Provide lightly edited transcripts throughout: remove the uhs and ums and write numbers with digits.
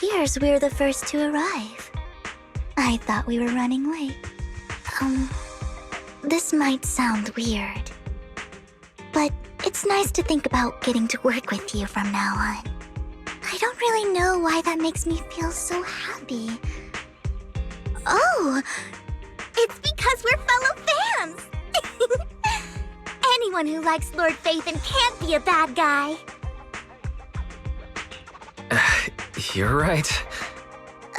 appears we're the first to arrive. I thought we were running late. This might sound weird, but it's nice to think about getting to work with you from now on. I don't really know why that makes me feel so happy. Oh, it's because we're fellow fans! Anyone who likes Lord Phaethon can't be a bad guy. You're right.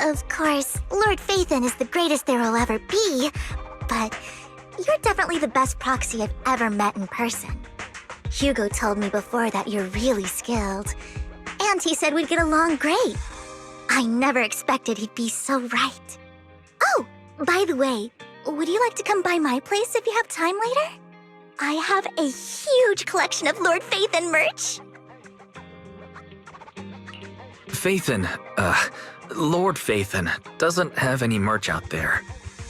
Of course, Lord Phaethon is the greatest there will ever be, but you're definitely the best proxy I've ever met in person. Hugo told me before that you're really skilled, and he said we'd get along great. I never expected he'd be so right. Oh, by the way, would you like to come by my place if you have time later? I have a huge collection of Lord Phaethon merch. Phaethon, Lord Phaethon doesn't have any merch out there,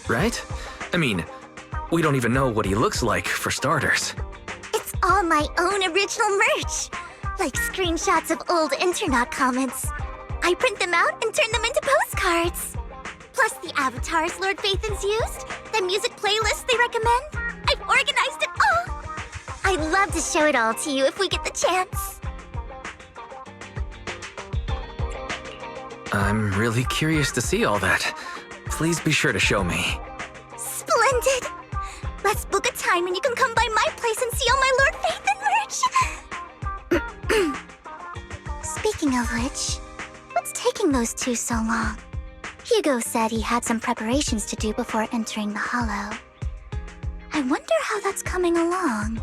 right? I mean, we don't even know what he looks like, for starters. It's all my own original merch, like screenshots of old internet comments. I print them out and turn them into postcards. Plus the avatars Lord Phaethon's used, the music playlists they recommend. I've organized it all. I'd love to show it all to you if we get the chance. I'm really curious to see all that. Please be sure to show me. Splendid! Let's book a time and you can come by my place and see all my Lord Phaethon merch! Speaking of which, what's taking those two so long? Hugo said he had some preparations to do before entering the Hollow. I wonder how that's coming along.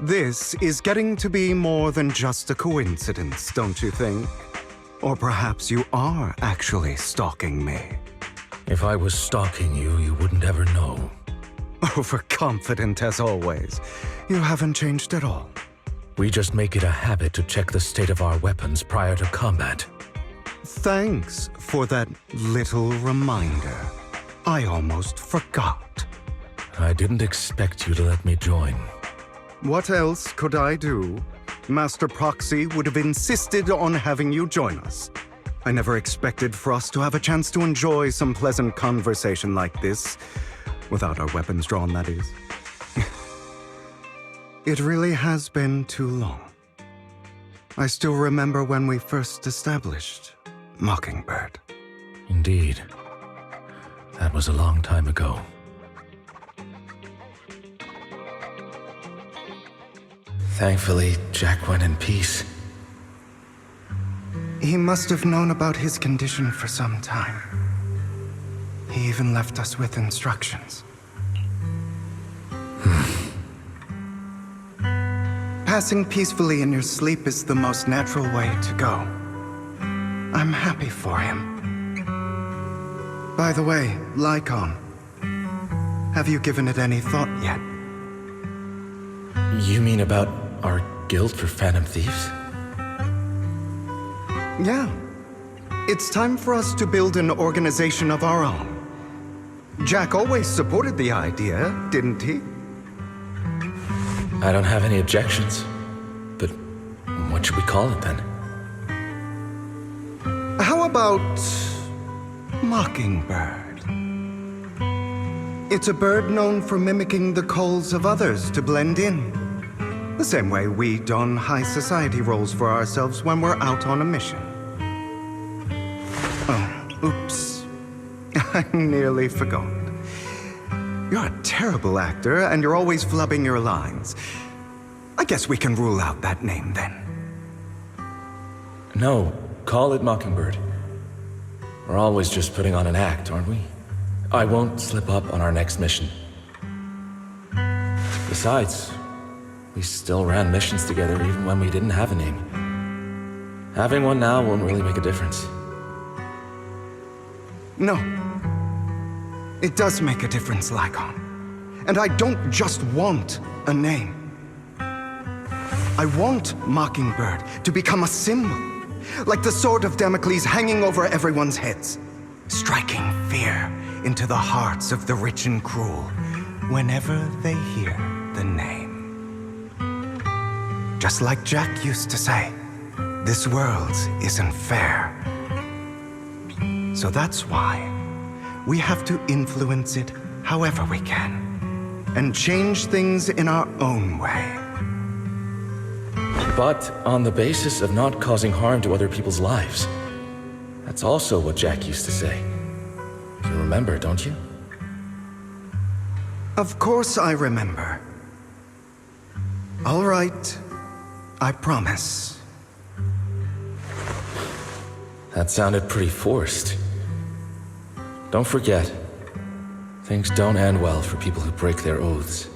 This is getting to be more than just a coincidence, don't you think? Or perhaps you are actually stalking me. If I was stalking you, you wouldn't ever know. Overconfident as always. You haven't changed at all. We just make it a habit to check the state of our weapons prior to combat. Thanks for that little reminder. I almost forgot. I didn't expect you to let me join. What else could I do? Master Proxy would have insisted on having you join us. I never expected for us to have a chance to enjoy some pleasant conversation like this. Without our weapons drawn, that is. It really has been too long. I still remember when we first established Mockingbird. Indeed. That was a long time ago. Thankfully, Jack went in peace. He must have known about his condition for some time. He even left us with instructions. Passing peacefully in your sleep is the most natural way to go. I'm happy for him. By the way, Lycon, have you given it any thought yet? You mean about our guild for Phantom Thieves? Yeah. It's time for us to build an organization of our own. Jack always supported the idea, didn't he? I don't have any objections. But what should we call it then? How about Mockingbird? It's a bird known for mimicking the calls of others to blend in. The same way we don high society roles for ourselves when we're out on a mission. Oh, oops. I nearly forgot. You're a terrible actor, and you're always flubbing your lines. I guess we can rule out that name then. No, call it Mockingbird. We're always just putting on an act, aren't we? I won't slip up on our next mission. Besides, we still ran missions together even when we didn't have a name. Having one now won't really make a difference. No. It does make a difference, Lycon. And I don't just want a name. I want Mockingbird to become a symbol, like the sword of Damocles hanging over everyone's heads, striking fear into the hearts of the rich and cruel whenever they hear the name. Just like Jack used to say, this world isn't fair. So that's why we have to influence it however we can, and change things in our own way. But on the basis of not causing harm to other people's lives. That's also what Jack used to say. You remember, don't you? Of course I remember. All right, I promise. That sounded pretty forced. Don't forget, things don't end well for people who break their oaths.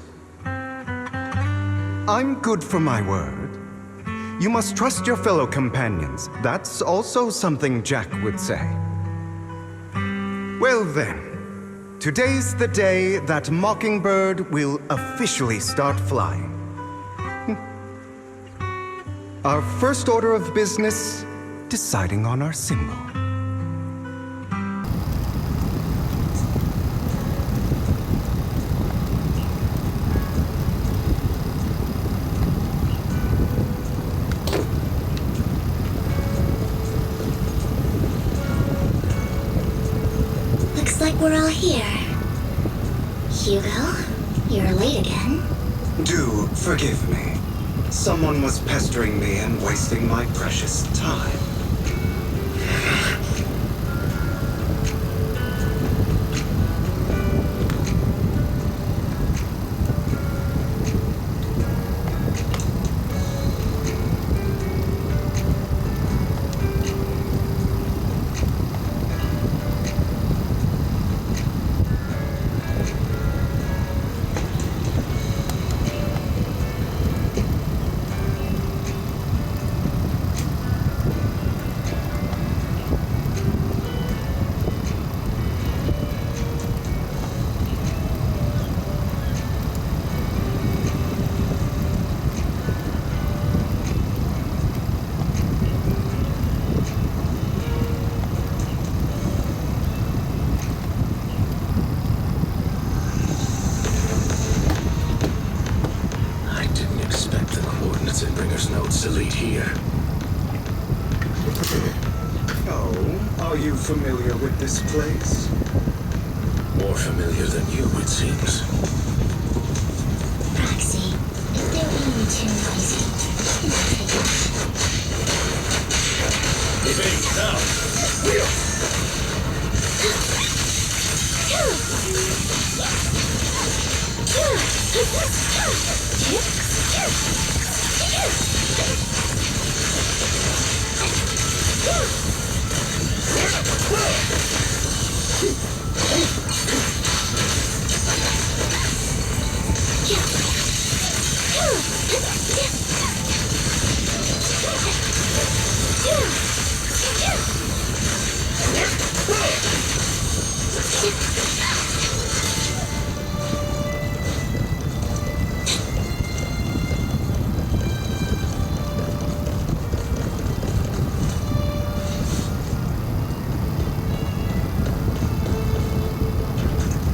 I'm good for my word. You must trust your fellow companions. That's also something Jack would say. Well then, today's the day that Mockingbird will officially start flying. Our first order of business, deciding on our symbol. Looks like we're all here. Hugo, you're late again. Do forgive me. Someone was pestering me and wasting my precious time. Notes to lead here. So, are you familiar with this place? More familiar than you, it seems. Roxy, if they're being too noisy, you can take it. Hey, now!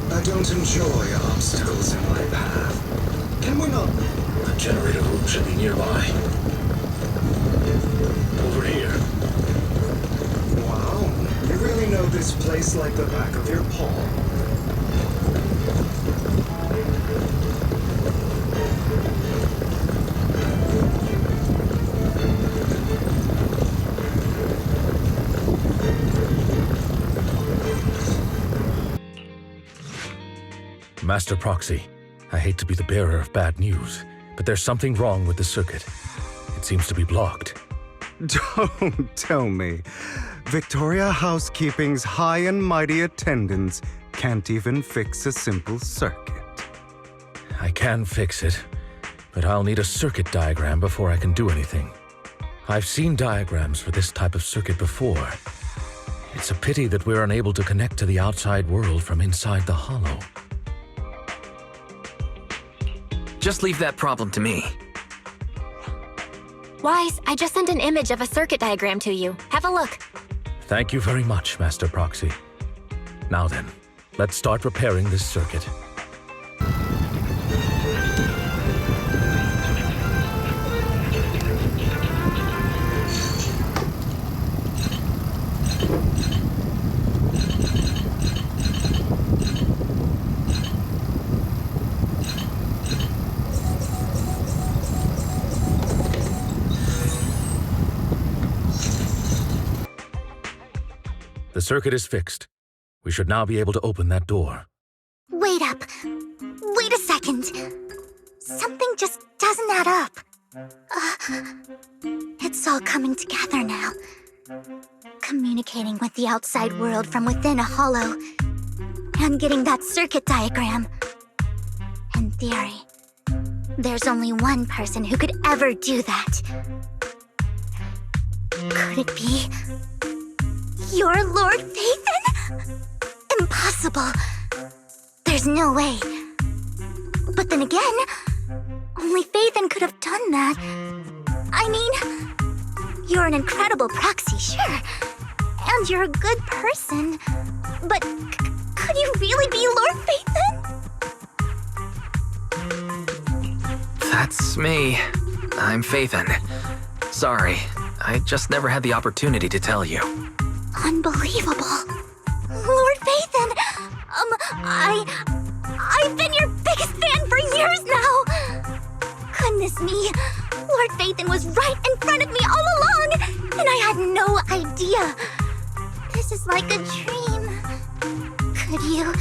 I don't enjoy obstacles in my path. Can we not? The generator room should be nearby. Over here. Wow, you really know this place like the back of your palm. Master Proxy, I hate to be the bearer of bad news, but there's something wrong with the circuit. It seems to be blocked. Don't tell me. Victoria Housekeeping's high and mighty attendants can't even fix a simple circuit. I can fix it, but I'll need a circuit diagram before I can do anything. I've seen diagrams for this type of circuit before. It's a pity that we're unable to connect to the outside world from inside the hollow. Just leave that problem to me. Wise, I just sent an image of a circuit diagram to you. Have a look. Thank you very much, Master Proxy. Now then, let's start repairing this circuit. The circuit is fixed. We should now be able to open that door. Wait up. Wait a second. Something just doesn't add up. It's all coming together now. Communicating with the outside world from within a hollow. And getting that circuit diagram. In theory, there's only one person who could ever do that. Could it be your Lord Phaethon? Impossible. There's no way. But then again, only Phaethon could have done that. I mean, you're an incredible proxy, sure. And you're a good person. But could you really be Lord Phaethon? That's me. I'm Phaethon. Sorry, I just never had the opportunity to tell you. Unbelievable. Lord Phaethon! I've been your biggest fan for years now! Goodness me, Lord Phaethon was right in front of me all along, and I had no idea. This is like a dream. Could you...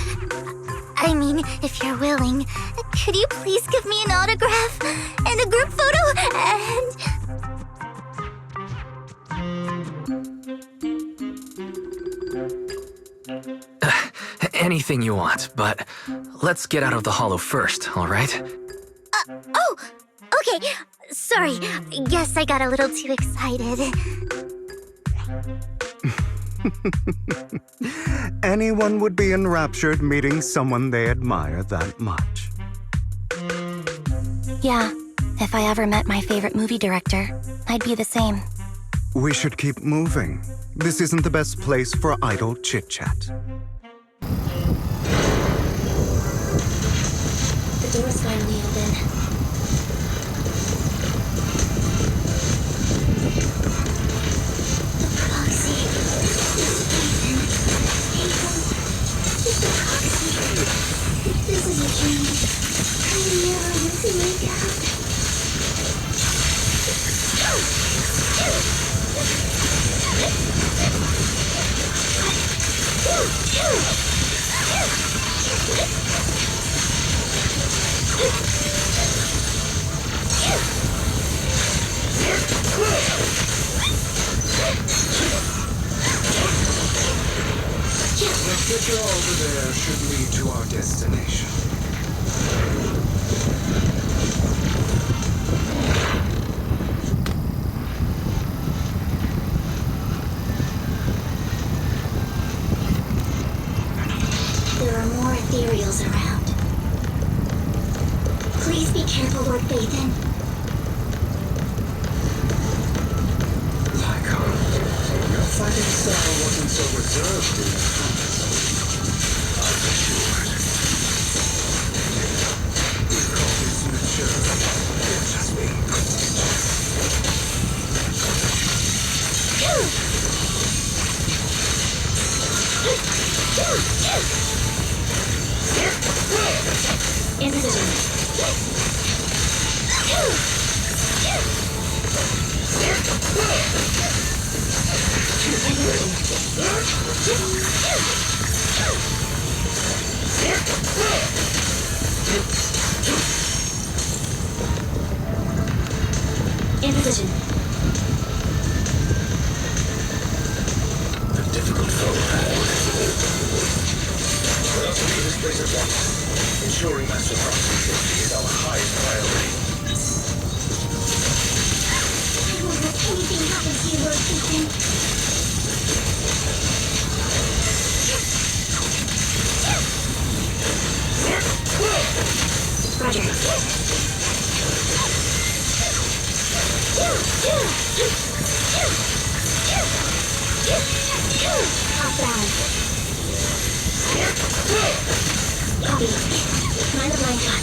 I mean, if you're willing, could you please give me an autograph and a group photo and... Anything you want, but let's get out of the hollow first, all right? Oh! Okay, sorry. Guess I got a little too excited. Anyone would be enraptured meeting someone they admire that much. Yeah, if I ever met my favorite movie director, I'd be the same. We should keep moving. This isn't the best place for idle chit-chat. The door's finally open. The proxy. The picture over there should lead to our destination. There are more ethereals around. Please be careful, Lord Phaethon. Lycon, your fighting style wasn't so reserved in this fantasy. I'm assured. We call this maturity. It has been Imposition. A difficult foe. Ensuring Master Proxy safety is our highest priority. I won't let anything happen to you, Lord Phaethon. Roger. Off balance. Copy. Mind the blind shot.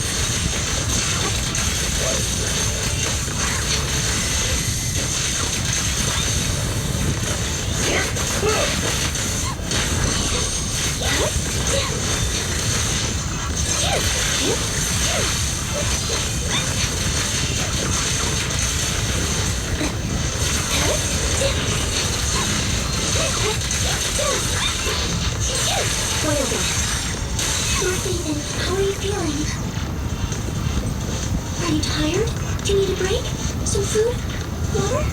Loyalty. Lord Phaethon, how are you feeling? Are you tired? Do you need a break? Some food? Water?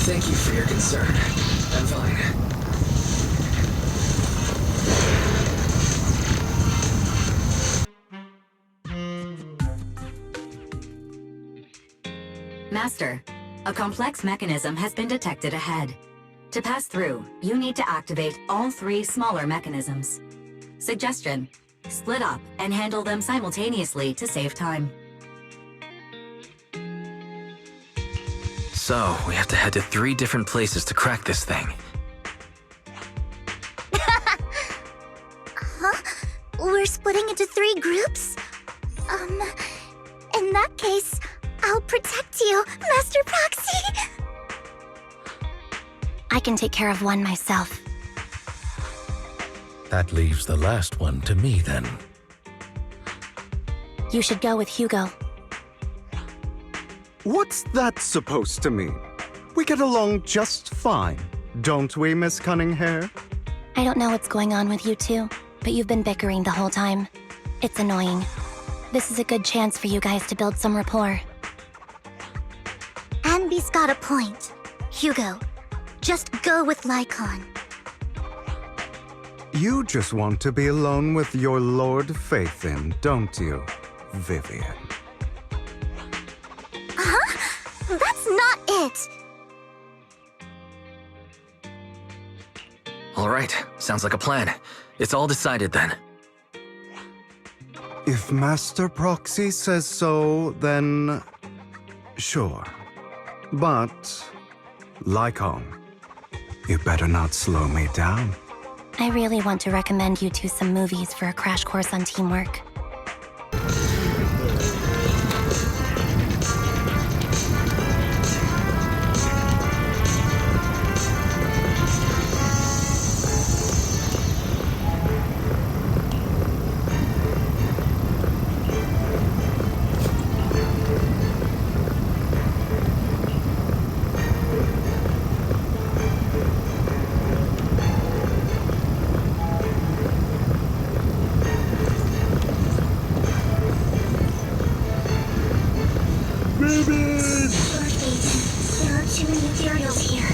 Thank you for your concern. I'm fine. Master, a complex mechanism has been detected ahead. To pass through, you need to activate all 3 smaller mechanisms. Suggestion: split up and handle them simultaneously to save time. So, we have to head to 3 different places to crack this thing. Huh? We're splitting into 3 groups? In that case, I'll protect you, Master Proxy! I can take care of one myself. That leaves the last one to me, then. You should go with Hugo. What's that supposed to mean? We get along just fine, don't we, Miss Cunninghair? I don't know what's going on with you two, but you've been bickering the whole time. It's annoying. This is a good chance for you guys to build some rapport. Anby's got a point. Hugo, just go with Lycon. You just want to be alone with your Lord Phaethon, don't you, Vivian? That's not it! All right, sounds like a plan. It's all decided then. If Master Proxy says so, then sure. But, Lycon, you better not slow me down. I really want to recommend you two some movies for a crash course on teamwork. Lord Phaeton, there are too many materials here.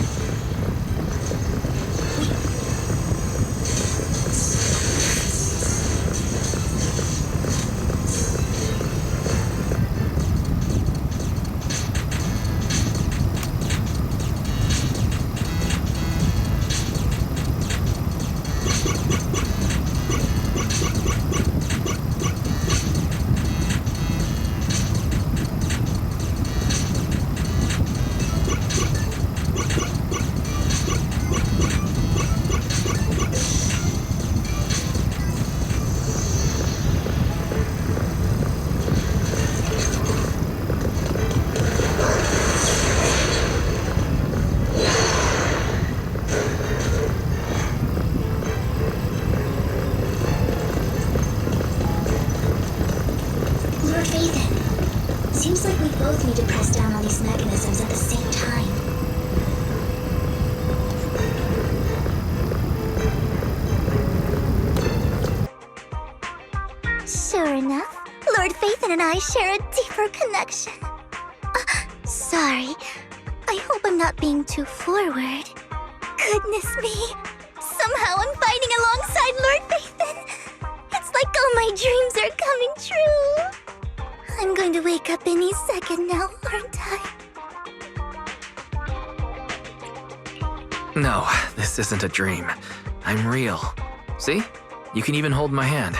Lord Phaeton, seems like we both need to press down on these mechanisms at the same time. Sure enough, Lord Phaeton and I share a deeper connection. Sorry, I hope I'm not being too forward. Goodness me, somehow I'm fighting alongside Lord Phaeton. It's like all my dreams are coming true. I'm going to wake up any second now, aren't I? No, this isn't a dream. I'm real. See? You can even hold my hand.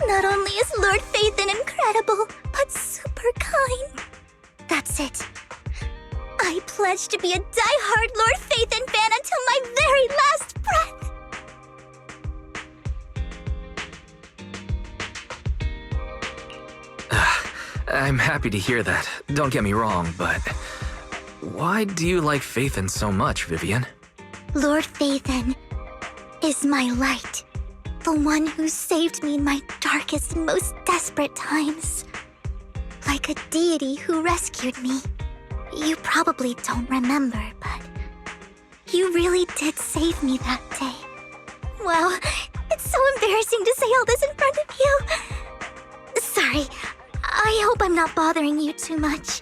Not only is Lord Phaeton incredible, but super kind. That's it. I pledge to be a die-hard Lord Phaeton fan until my very last breath. I'm happy to hear that. Don't get me wrong, but why do you like Phaeton so much, Vivian? Lord Phaeton is my light. The one who saved me in my darkest and most desperate times. Like a deity who rescued me. You probably don't remember, but you really did save me that day. Wow, it's so embarrassing to say all this in front of you. Sorry, I hope I'm not bothering you too much.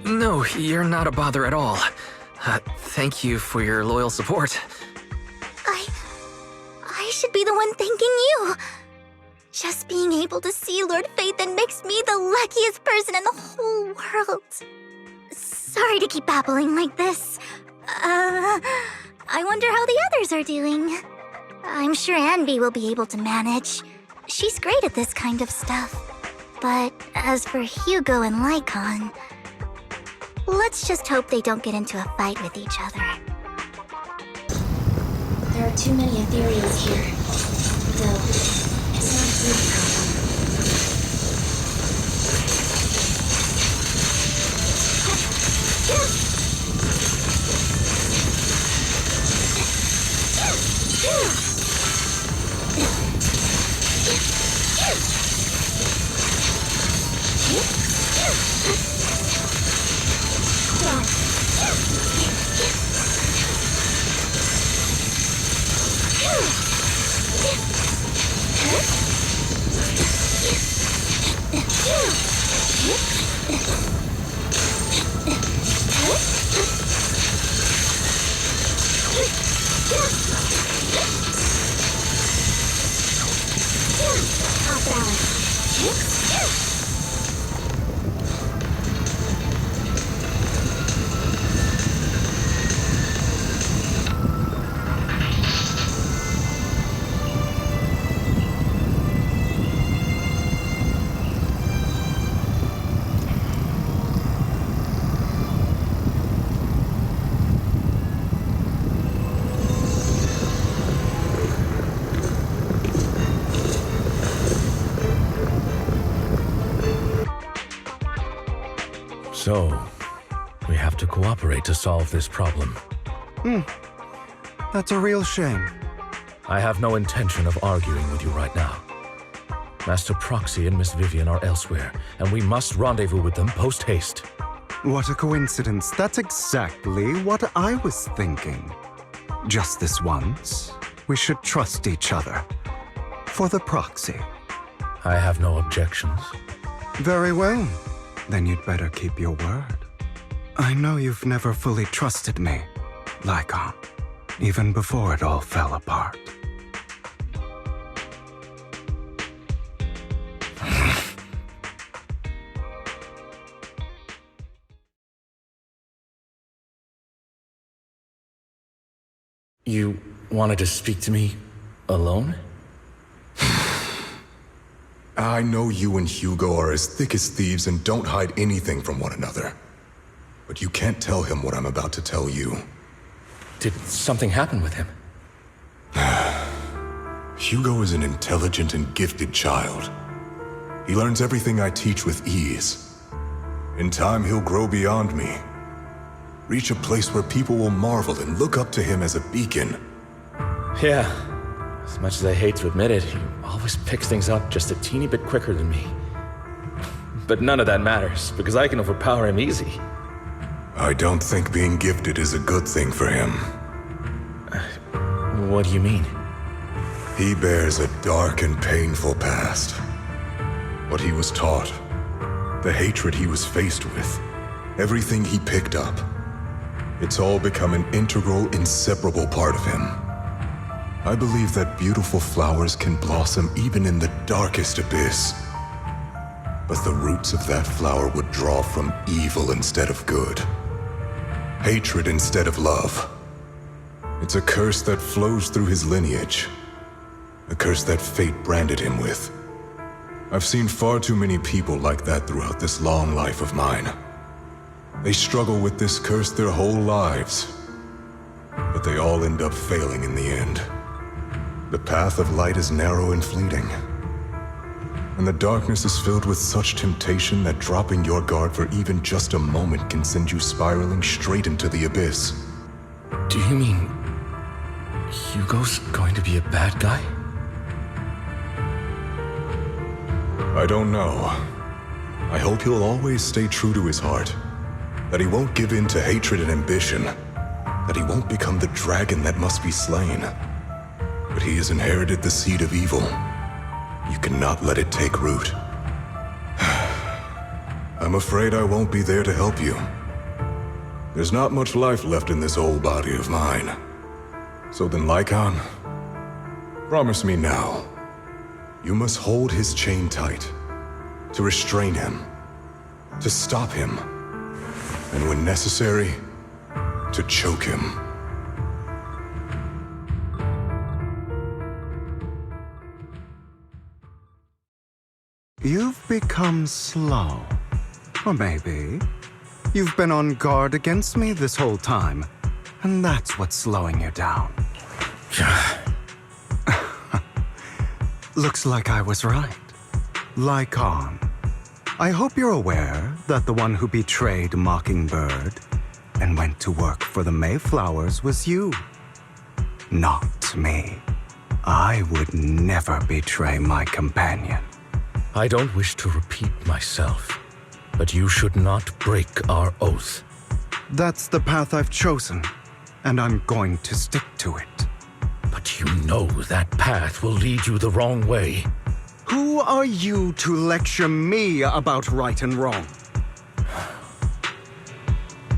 No, you're not a bother at all. Thank you for your loyal support. I should be the one thanking you. Just being able to see Lord Phaeton makes me the luckiest person in the whole world. Sorry to keep babbling like this. I wonder how the others are doing. I'm sure Anby will be able to manage. She's great at this kind of stuff. But as for Hugo and Lycon, let's just hope they don't get into a fight with each other. There are too many ethereals here. Though, it's not a big problem. So, we have to cooperate to solve this problem. That's a real shame. I have no intention of arguing with you right now. Master Proxy and Miss Vivian are elsewhere, and we must rendezvous with them post-haste. What a coincidence. That's exactly what I was thinking. Just this once, we should trust each other. For the proxy. I have no objections. Very well. Then you'd better keep your word. I know you've never fully trusted me, Lycon, even before it all fell apart. You wanted to speak to me alone? I know you and Hugo are as thick as thieves and don't hide anything from one another. But you can't tell him what I'm about to tell you. Did something happen with him? Hugo is an intelligent and gifted child. He learns everything I teach with ease. In time, he'll grow beyond me. Reach a place where people will marvel and look up to him as a beacon. Yeah. As much as I hate to admit it, he always picks things up just a teeny bit quicker than me. But none of that matters, because I can overpower him easy. I don't think being gifted is a good thing for him. What do you mean? He bears a dark and painful past. What he was taught, the hatred he was faced with, everything he picked up. It's all become an integral, inseparable part of him. I believe that beautiful flowers can blossom even in the darkest abyss. But the roots of that flower would draw from evil instead of good. Hatred instead of love. It's a curse that flows through his lineage. A curse that fate branded him with. I've seen far too many people like that throughout this long life of mine. They struggle with this curse their whole lives. But they all end up failing in the end. The path of light is narrow and fleeting. And the darkness is filled with such temptation that dropping your guard for even just a moment can send you spiraling straight into the abyss. Do you mean Hugo's going to be a bad guy? I don't know. I hope he'll always stay true to his heart. That he won't give in to hatred and ambition. That he won't become the dragon that must be slain. But he has inherited the seed of evil. You cannot let it take root. I'm afraid I won't be there to help you. There's not much life left in this old body of mine. So then, Lycon, promise me now. You must hold his chain tight. To restrain him. To stop him. And when necessary, to choke him. You've become slow. Or maybe you've been on guard against me this whole time, and that's what's slowing you down. Looks like I was right. Lycon, I hope you're aware that the one who betrayed Mockingbird and went to work for the Mayflowers was you. Not me. I would never betray my companion. I don't wish to repeat myself, but you should not break our oath. That's the path I've chosen, and I'm going to stick to it. But you know that path will lead you the wrong way. Who are you to lecture me about right and wrong?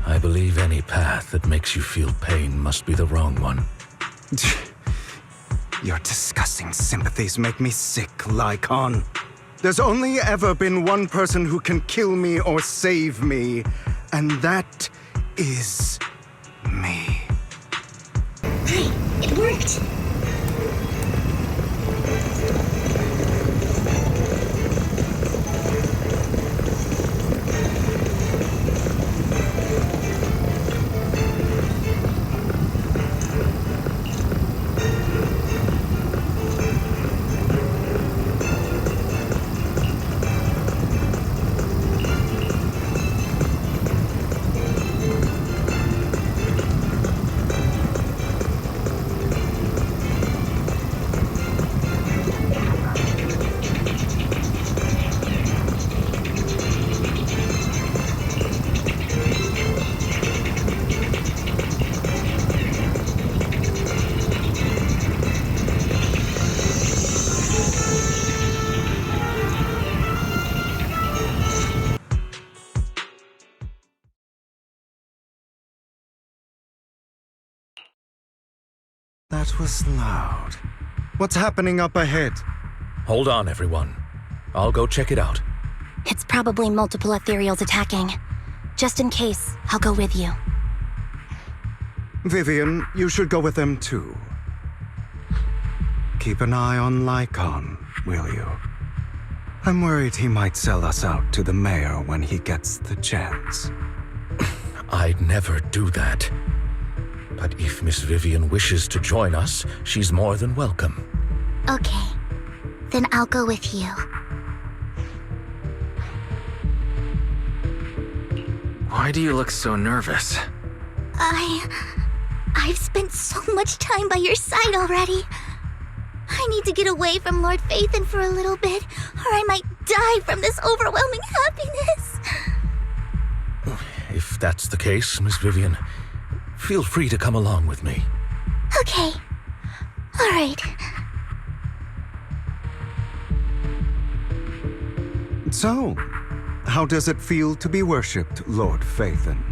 I believe any path that makes you feel pain must be the wrong one. Your disgusting sympathies make me sick, Lycon. There's only ever been one person who can kill me or save me, and that is me. Hey, it worked! That was loud. What's happening up ahead? Hold on, everyone. I'll go check it out. It's probably multiple ethereals attacking. Just in case, I'll go with you. Vivian, you should go with them too. Keep an eye on Lycon, will you? I'm worried he might sell us out to the mayor when he gets the chance. I'd never do that. But if Miss Vivian wishes to join us, she's more than welcome. Okay. Then I'll go with you. Why do you look so nervous? I've spent so much time by your side already. I need to get away from Lord Phaethon for a little bit, or I might die from this overwhelming happiness. If that's the case, Miss Vivian, feel free to come along with me. Okay. All right. So, how does it feel to be worshipped, Lord Phaethon?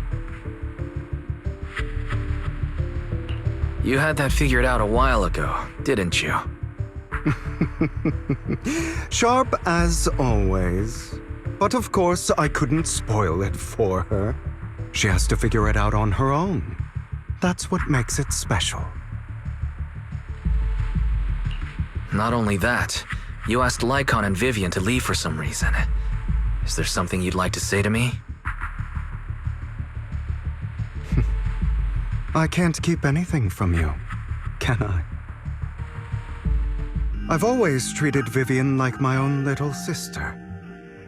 You had that figured out a while ago, didn't you? Sharp as always. But of course, I couldn't spoil it for her. She has to figure it out on her own. That's what makes it special. Not only that, you asked Lycon and Vivian to leave for some reason. Is there something you'd like to say to me? I can't keep anything from you, can I? I've always treated Vivian like my own little sister.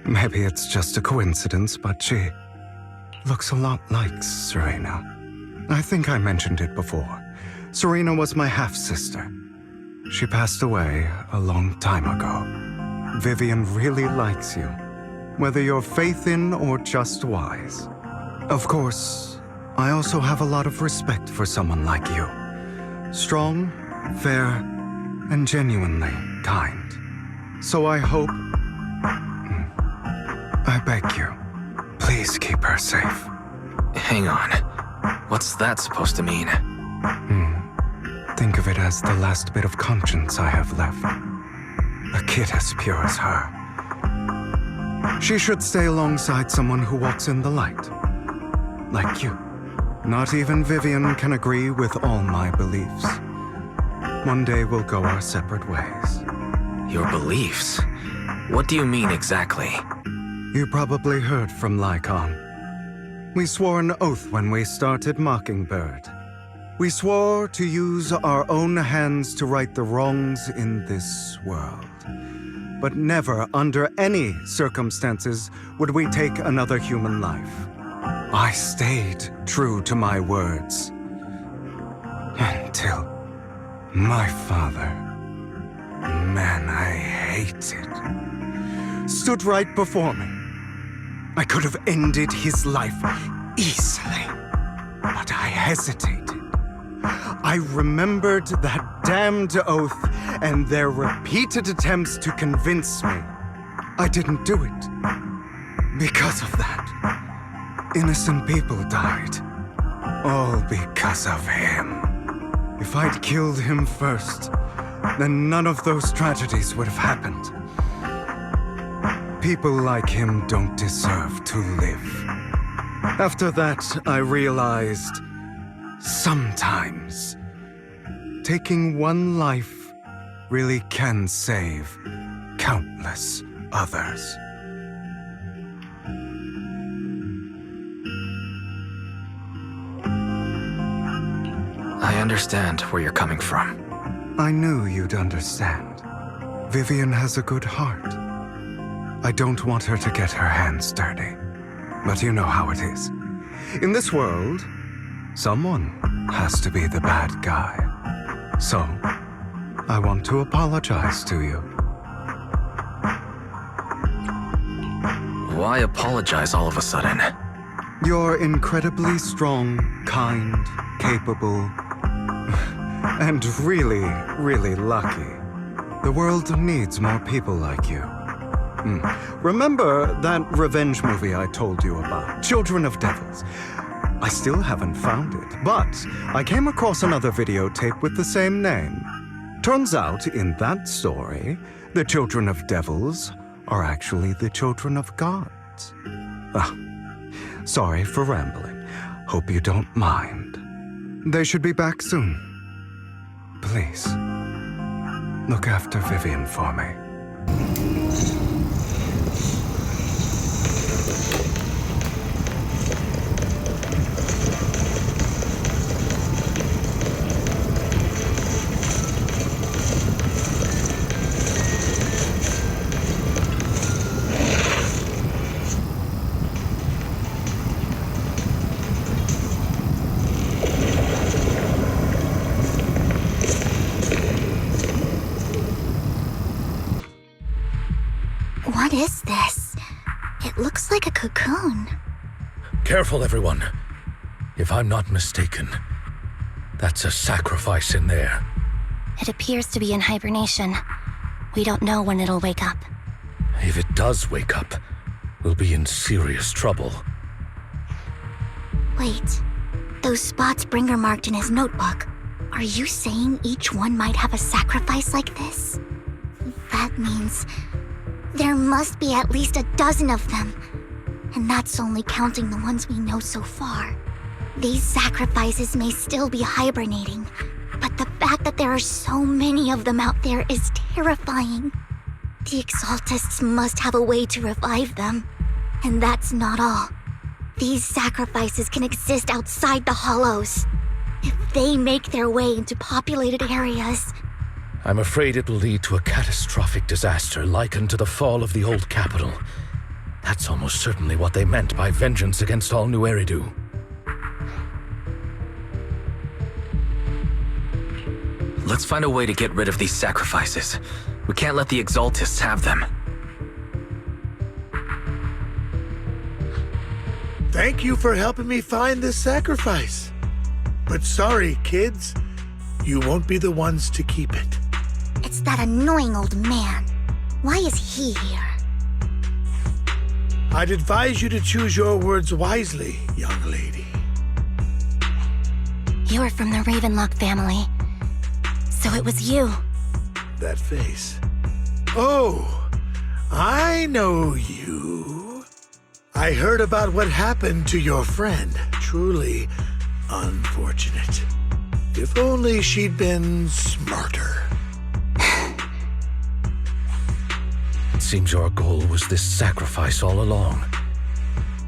Maybe it's just a coincidence, but she looks a lot like Serena. I think I mentioned it before. Serena was my half-sister. She passed away a long time ago. Vivian really likes you, whether you're Phaethon or just wise. Of course, I also have a lot of respect for someone like you. Strong, fair, and genuinely kind. So I hope... I beg you, please keep her safe. Hang on. What's that supposed to mean? Think of it as the last bit of conscience I have left. A kid as pure as her. She should stay alongside someone who walks in the light. Like you. Not even Vivian can agree with all my beliefs. One day we'll go our separate ways. Your beliefs? What do you mean exactly? You probably heard from Lycon. We swore an oath when we started Mockingbird. We swore to use our own hands to right the wrongs in this world. But never, under any circumstances, would we take another human life. I stayed true to my words. Until my father, man I hated, stood right before me. I could have ended his life easily, but I hesitated. I remembered that damned oath and their repeated attempts to convince me. I didn't do it. Because of that, innocent people died. All because of him. If I'd killed him first, then none of those tragedies would have happened. People like him don't deserve to live. After that, I realized, sometimes, taking one life really can save countless others. I understand where you're coming from. I knew you'd understand. Vivian has a good heart. I don't want her to get her hands dirty. But you know how it is. In this world, someone has to be the bad guy. So, I want to apologize to you. Why apologize all of a sudden? You're incredibly strong, kind, capable, and really, really lucky. The world needs more people like you. Remember that revenge movie I told you about, Children of Devils? I still haven't found it, but I came across another videotape with the same name. Turns out, in that story, the children of devils are actually the children of gods. Ah, sorry for rambling. Hope you don't mind. They should be back soon. Please, look after Vivian for me. What is this? It looks like a cocoon. Careful, everyone. If I'm not mistaken, that's a sacrifice in there. It appears to be in hibernation. We don't know when it'll wake up. If it does wake up, we'll be in serious trouble. Wait, those spots Bringer marked in his notebook. Are you saying each one might have a sacrifice like this? That means there must be at least a dozen of them. And that's only counting the ones we know so far. These sacrifices may still be hibernating, but the fact that there are so many of them out there is terrifying. The Exaltists must have a way to revive them. And that's not all. These sacrifices can exist outside the Hollows. If they make their way into populated areas, I'm afraid it will lead to a catastrophic disaster likened to the fall of the old capital. That's almost certainly what they meant by vengeance against all New Eridu. Let's find a way to get rid of these sacrifices. We can't let the Exaltists have them. Thank you for helping me find this sacrifice. But sorry, kids. You won't be the ones to keep it. it's that annoying old man. Why is he here? I'd advise you to choose your words wisely, young lady. You're from the Ravenlock family. So it was you. That face. Oh, I know you. I heard about what happened to your friend. Truly unfortunate. If only she'd been smarter. It seems your goal was this sacrifice all along.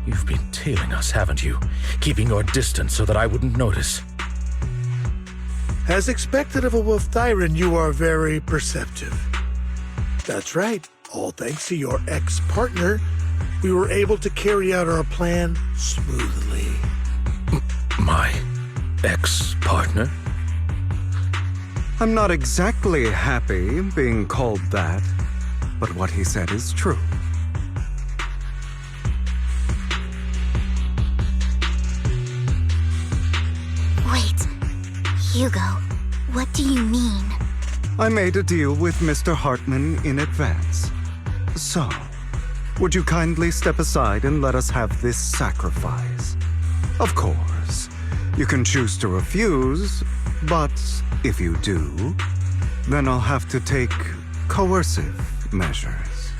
You've been tailing us, haven't you? Keeping your distance so that I wouldn't notice. As expected of a wolf Thyran, you are very perceptive. That's right. All thanks to your ex-partner, we were able to carry out our plan smoothly. My ex-partner? I'm not exactly happy being called that, but what he said is true. Wait, Hugo, what do you mean? I made a deal with Mr. Hartman in advance. So, would you kindly step aside and let us have this sacrifice? Of course, you can choose to refuse, but if you do, then I'll have to take coercive measures.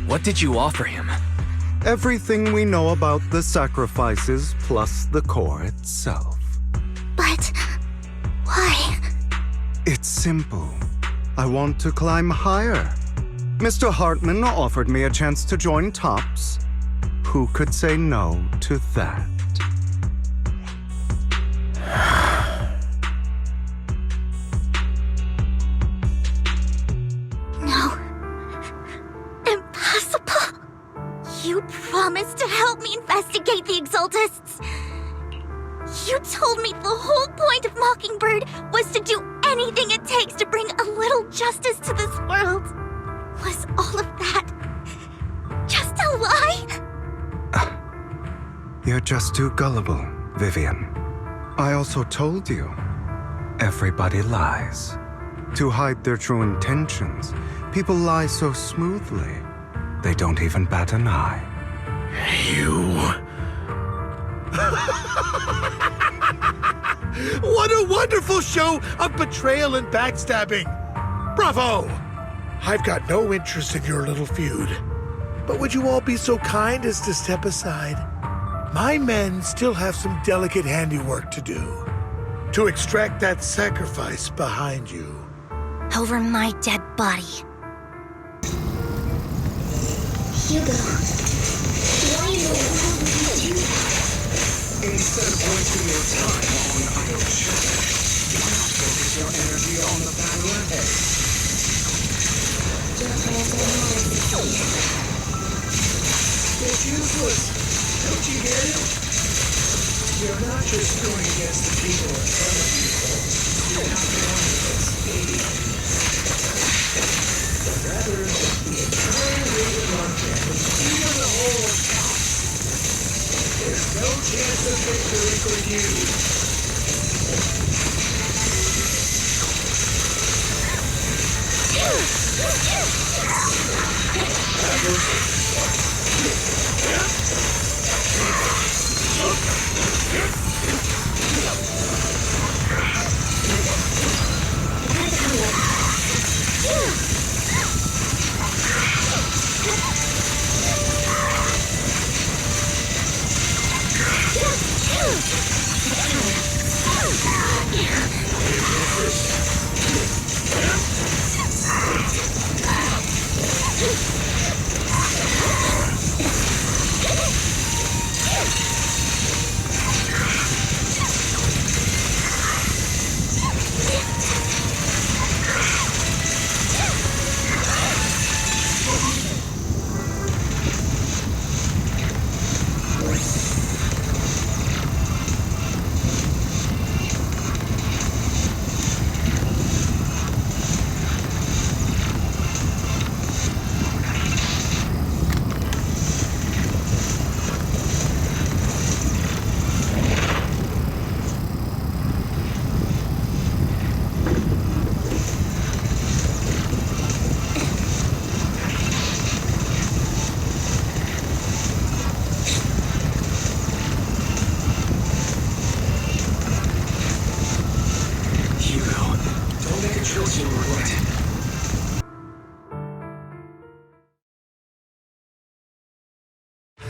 What did you offer him? Everything we know about the sacrifices plus the core itself. But why? It's simple. I want to climb higher. Mr. Hartman offered me a chance to join Tops. Who could say no to that? No. Impossible. You promised to help me investigate the Exaltists. You told me the whole point of Mockingbird was to do anything it takes to bring a little justice to this world. Was all of that just a lie? You're just too gullible, Vivian. I also told you, everybody lies. To hide their true intentions, people lie so smoothly, they don't even bat an eye. You. What a wonderful show of betrayal and backstabbing! Bravo! I've got no interest in your little feud. But would you all be so kind as to step aside? My men still have some delicate handiwork to do. To extract that sacrifice behind you. Over my dead body. Hugo, why in the world would you do that? Instead of wasting your time on idle chatter, why not focus your energy on the battle ahead? It's useless. Don't you get it? You're not just going against the people in front of you. You're not going against me. But rather, the entire Raven market, even the whole of town. There's no chance of victory for you.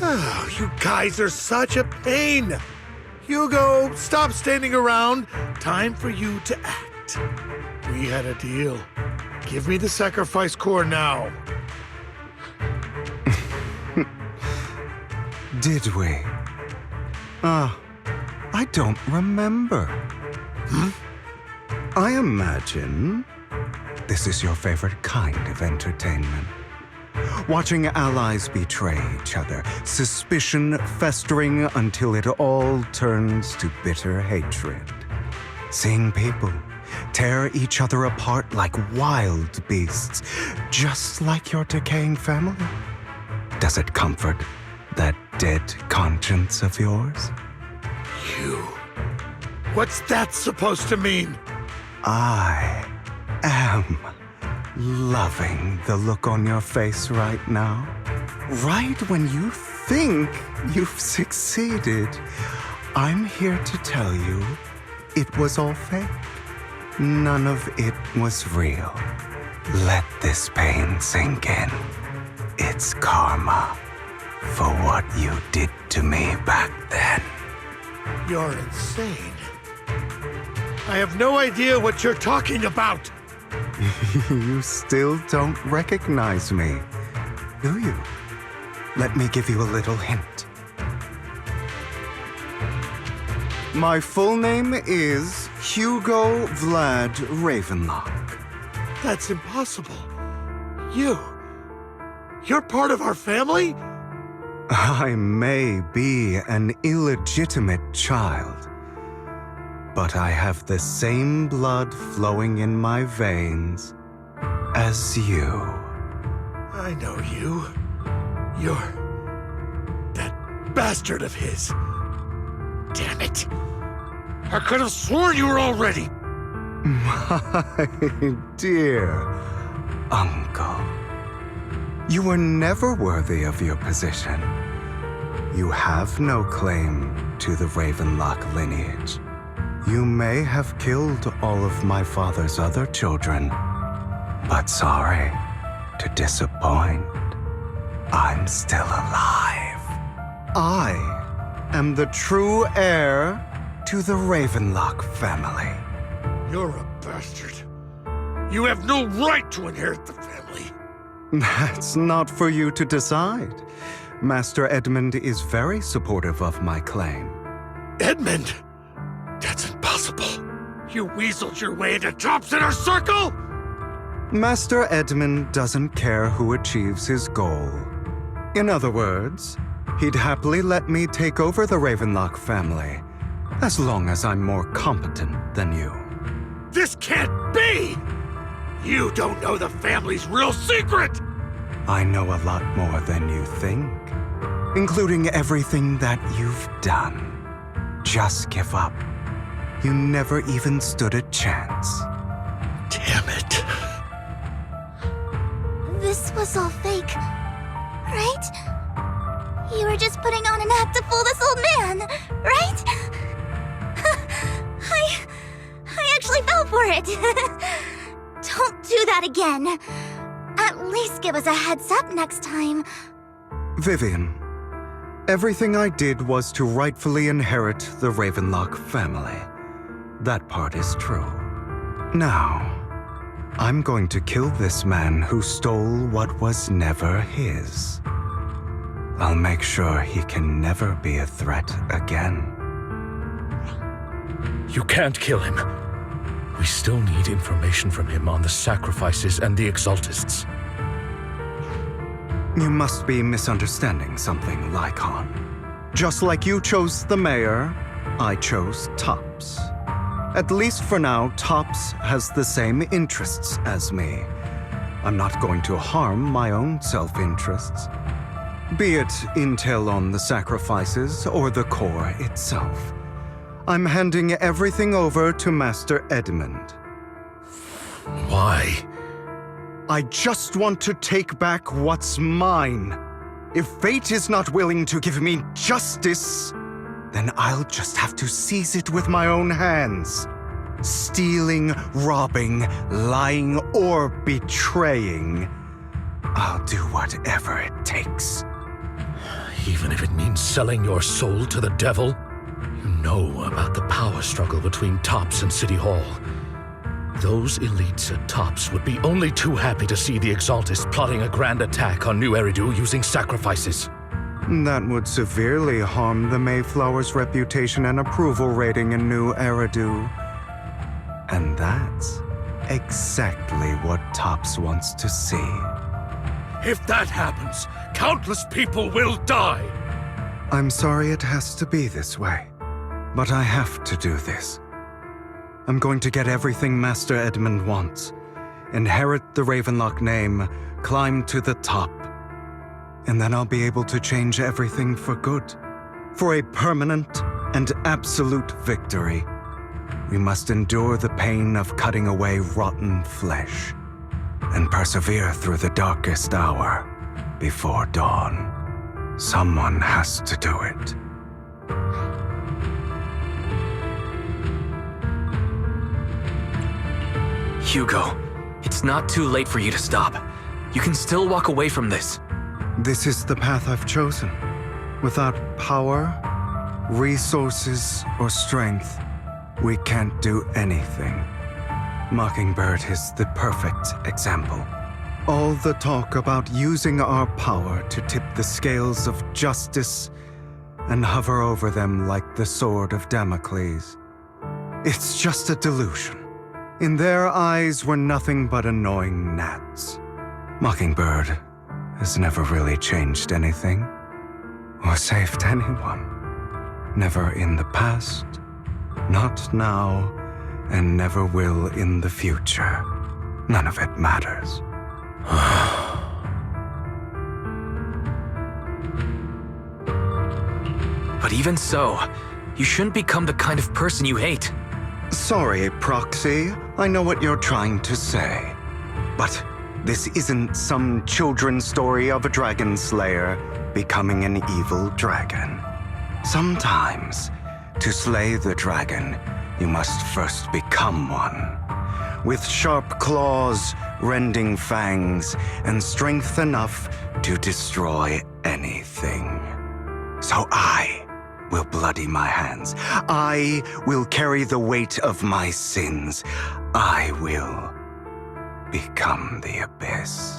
Oh, you guys are such a pain. Hugo, stop standing around. Time for you to act. We had a deal. Give me the sacrifice core now. Did we? I don't remember. I imagine this is your favorite kind of entertainment. Watching allies betray each other, suspicion festering until it all turns to bitter hatred. Seeing people tear each other apart like wild beasts, just like your decaying family. Does it comfort that dead conscience of yours? You. What's that supposed to mean? I am loving the look on your face right now. Right when you think you've succeeded, I'm here to tell you it was all fake. None of it was real. Let this pain sink in. It's karma for what you did to me back then. You're insane. I have no idea what you're talking about. You still don't recognize me, do you? Let me give you a little hint. My full name is Hugo Vlad Ravenlock. That's impossible. You're part of our family? I may be an illegitimate child, but I have the same blood flowing in my veins as you. I know you. You're that bastard of his. Damn it. I could have sworn you were already. My dear uncle, you were never worthy of your position. you have no claim to the Ravenlock lineage. You may have killed all of my father's other children, but sorry to disappoint. I'm still alive. I am the true heir to the Ravenlock family. You're a bastard. You have no right to inherit the family. That's not for you to decide. Master Edmund is very supportive of my claim. Edmund? That's impossible. You weaseled your way into Top's inner circle? Master Edmund doesn't care who achieves his goal. In other words, he'd happily let me take over the Ravenlock family, as long as I'm more competent than you. This can't be! You don't know the family's real secret! I know a lot more than you think, including everything that you've done. Just give up. You never even stood a chance. Damn it. This was all fake, right? You were just putting on an act to fool this old man, right? I actually fell for it. Don't do that again. At least give us a heads up next time. Vivian, everything I did was to rightfully inherit the Ravenlock family. That part is true. Now, I'm going to kill this man who stole what was never his. I'll make sure he can never be a threat again. You can't kill him. We still need information from him on the sacrifices and the Exaltists. You must be misunderstanding something, Lycon. Just like you chose the mayor, I chose Tops. At least for now, Tops has the same interests as me. I'm not going to harm my own self-interests. Be it intel on the sacrifices or the core itself. I'm handing everything over to Master Edmund. Why? I just want to take back what's mine. If fate is not willing to give me justice, then I'll just have to seize it with my own hands. Stealing, robbing, lying, or betraying. I'll do whatever it takes. Even if it means selling your soul to the devil? You know about the power struggle between Tops and City Hall. Those elites at Tops would be only too happy to see the Exaltists plotting a grand attack on New Eridu using sacrifices. That would severely harm the Mayflower's reputation and approval rating in New Eridu. And that's exactly what Tops wants to see. If that happens, countless people will die. I'm sorry it has to be this way, but I have to do this. I'm going to get everything Master Edmund wants, inherit the Ravenlock name, climb to the top, and then I'll be able to change everything for good. For a permanent and absolute victory, we must endure the pain of cutting away rotten flesh, and persevere through the darkest hour before dawn. Someone has to do it. Hugo, it's not too late for you to stop. You can still walk away from this. This is the path I've chosen. Without power, resources, or strength, we can't do anything. Mockingbird is the perfect example. All the talk about using our power to tip the scales of justice and hover over them like the sword of Damocles. It's just a delusion. In their eyes, we're nothing but annoying gnats. Mockingbird has never really changed anything or saved anyone. Never in the past, not now, and never will in the future. None of it matters. But even so, you shouldn't become the kind of person you hate. Sorry, Proxy. I know what you're trying to say. But This isn't some children's story of a dragon slayer becoming an evil dragon. Sometimes, to slay the dragon, you must first become one. With sharp claws, rending fangs, and strength enough to destroy anything. So I will bloody my hands. I will carry the weight of my sins. I will become the abyss.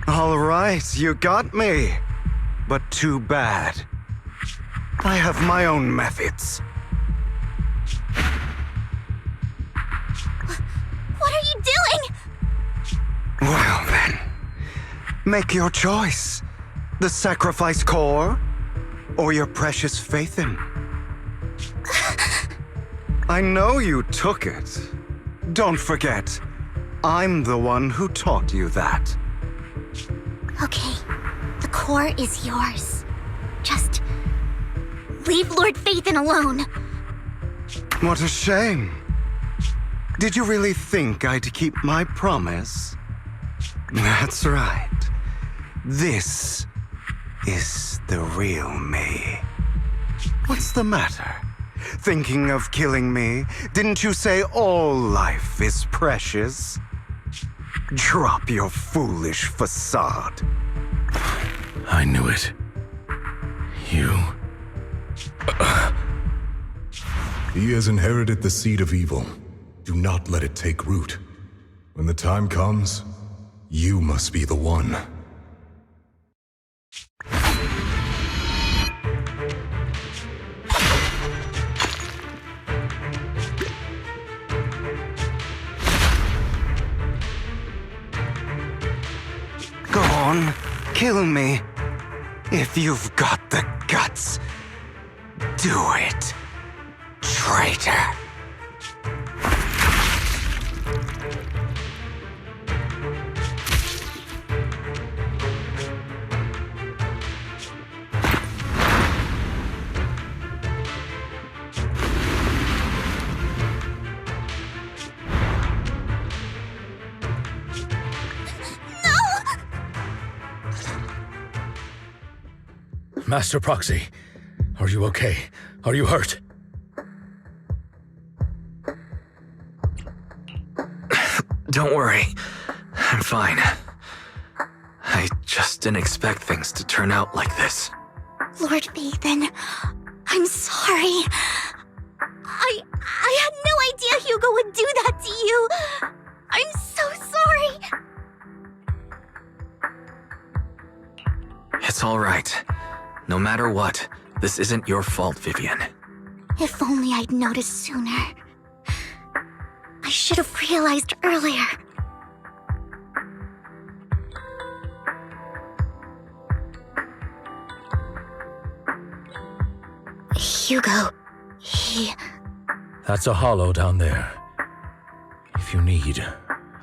All right, you got me. But too bad. I have my own methods. What are you doing? Well then, make your choice. The sacrifice core, or your precious Phaethon. I know you took it. Don't forget, I'm the one who taught you that. Okay, the core is yours. Just leave Lord Phaethon alone. What a shame. Did you really think I'd keep my promise? That's right. This is the real me. What's the matter? Thinking of killing me? Didn't you say all life is precious? Drop your foolish facade. I knew it. You... He has inherited the seed of evil. Do not let it take root. When the time comes, you must be the one. Go on, kill me. If you've got the guts, do it, traitor. Master Proxy, are you okay? Are you hurt? Don't worry. I'm fine. I just didn't expect things to turn out like this. Lord Phaethon, I'm sorry. I had no idea Hugo would do that to you. I'm so sorry. It's all right. No matter what, this isn't your fault, Vivian. If only I'd noticed sooner. I should have realized earlier. Hugo, That's a hollow down there. If you need,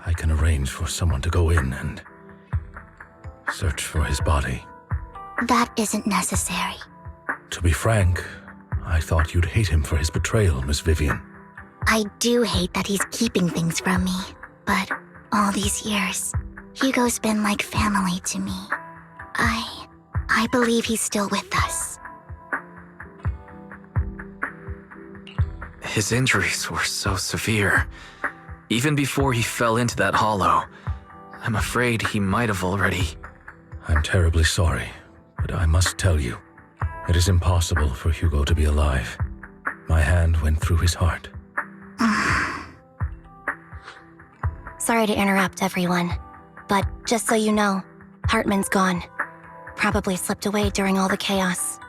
I can arrange for someone to go in and search for his body. That isn't necessary. To be frank, I thought you'd hate him for his betrayal, Miss Vivian. I do hate that he's keeping things from me, but all these years, Hugo's been like family to me. I believe he's still with us. His injuries were so severe. Even before he fell into that hollow, I'm afraid he might have already... I'm terribly sorry, but I must tell you, it is impossible for Hugo to be alive. My hand went through his heart. Sorry to interrupt, everyone. But just so you know, Hartman's gone. Probably slipped away during all the chaos.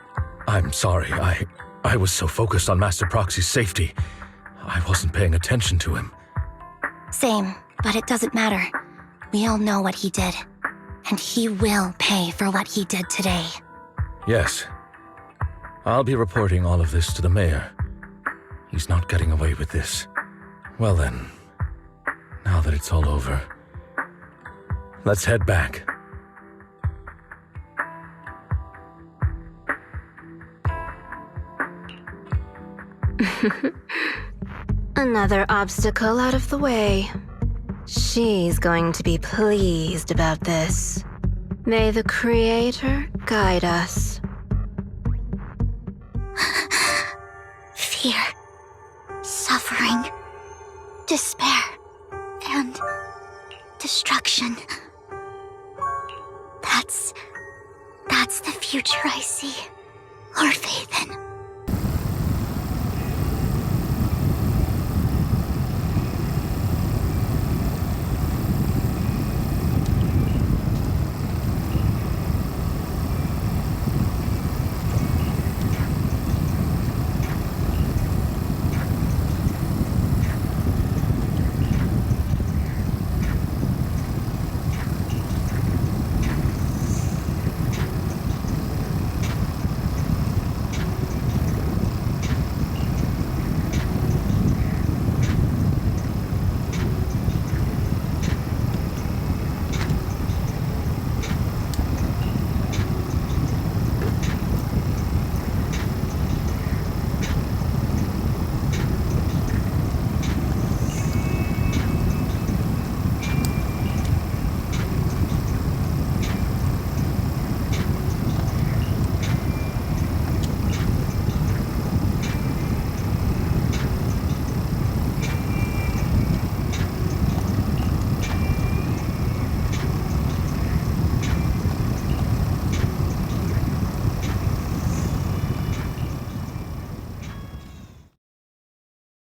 I'm sorry, I was so focused on Master Proxy's safety, I wasn't paying attention to him. Same, but it doesn't matter. We all know what he did. And he will pay for what he did today. Yes. I'll be reporting all of this to the mayor. He's not getting away with this. Well then, now that it's all over, let's head back. Another obstacle out of the way. She's going to be pleased about this. May the Creator guide us. Fear, suffering, despair, and destruction. That's the future I see. Lord